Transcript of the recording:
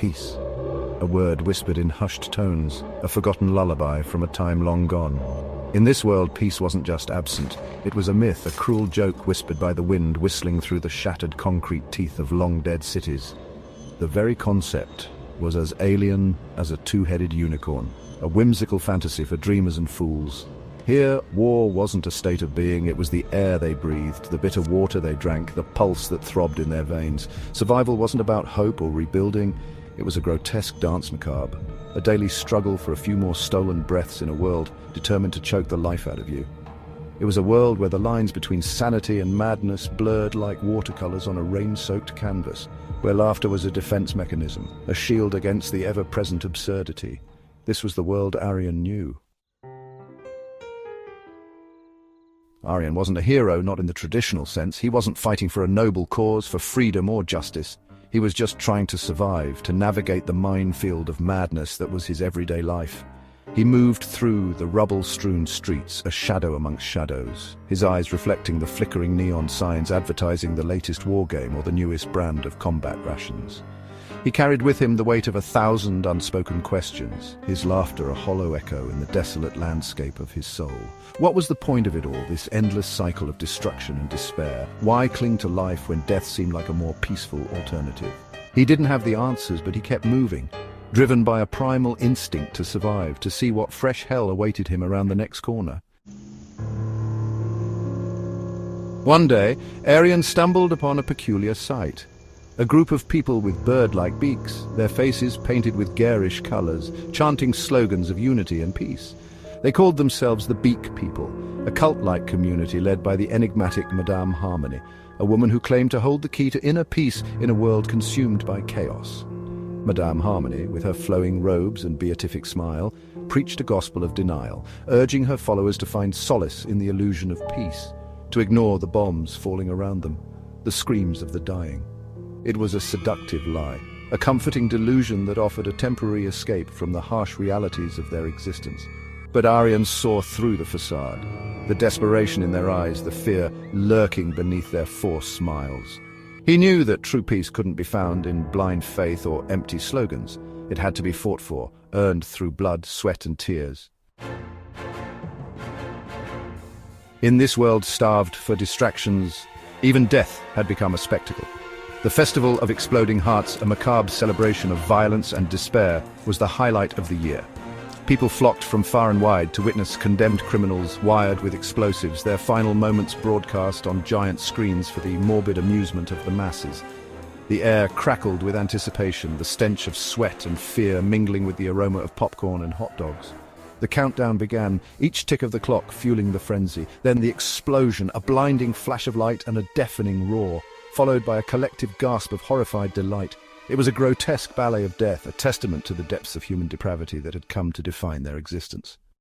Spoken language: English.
peace. A word whispered in hushed tones, a forgotten lullaby from a time long gone. In this world, peace wasn't just absent. It was a myth, a cruel joke whispered by the wind whistling through the shattered concrete teeth of long-dead cities. The very concept was as alien as a two-headed unicorn, a whimsical fantasy for dreamers and fools. Here, war wasn't a state of being, it was the air they breathed, the bitter water they drank, the pulse that throbbed in their veins. Survival wasn't about hope or rebuilding, it was a grotesque dance macabre, a daily struggle for a few more stolen breaths in a world determined to choke the life out of you. It was a world where the lines between sanity and madness blurred like watercolors on a rain-soaked canvas, where laughter was a defense mechanism, a shield against the ever-present absurdity. This was the world Aryan knew. Aryan wasn't a hero, not in the traditional sense. He wasn't fighting for a noble cause, for freedom or justice. He was just trying to survive, to navigate the minefield of madness that was his everyday life. He moved through the rubble-strewn streets, a shadow amongst shadows, his eyes reflecting the flickering neon signs advertising the latest war game or the newest brand of combat rations. He carried with him the weight of 1,000 unspoken questions, his laughter a hollow echo in the desolate landscape of his soul. What was the point of it all, this endless cycle of destruction and despair? Why cling to life when death seemed like a more peaceful alternative? He didn't have the answers, but he kept moving, driven by a primal instinct to survive, to see what fresh hell awaited him around the next corner. One day, Aryan stumbled upon a peculiar sight. A group of people with bird-like beaks, their faces painted with garish colors, chanting slogans of unity and peace. They called themselves the Beak People, a cult-like community led by the enigmatic Madame Harmony, a woman who claimed to hold the key to inner peace in a world consumed by chaos. Madame Harmony, with her flowing robes and beatific smile, preached a gospel of denial, urging her followers to find solace in the illusion of peace, to ignore the bombs falling around them, the screams of the dying. It was a seductive lie, a comforting delusion that offered a temporary escape from the harsh realities of their existence. But Aryan saw through the facade, the desperation in their eyes, the fear lurking beneath their forced smiles. He knew that true peace couldn't be found in blind faith or empty slogans. It had to be fought for, earned through blood, sweat and tears. In this world starved for distractions, even death had become a spectacle. The Festival of Exploding Hearts, a macabre celebration of violence and despair, was the highlight of the year. People flocked from far and wide to witness condemned criminals wired with explosives, their final moments broadcast on giant screens for the morbid amusement of the masses. The air crackled with anticipation, the stench of sweat and fear mingling with the aroma of popcorn and hot dogs. The countdown began, each tick of the clock fueling the frenzy. Then the explosion, a blinding flash of light and a deafening roar, followed by a collective gasp of horrified delight. It was a grotesque ballet of death, a testament to the depths of human depravity that had come to define their existence.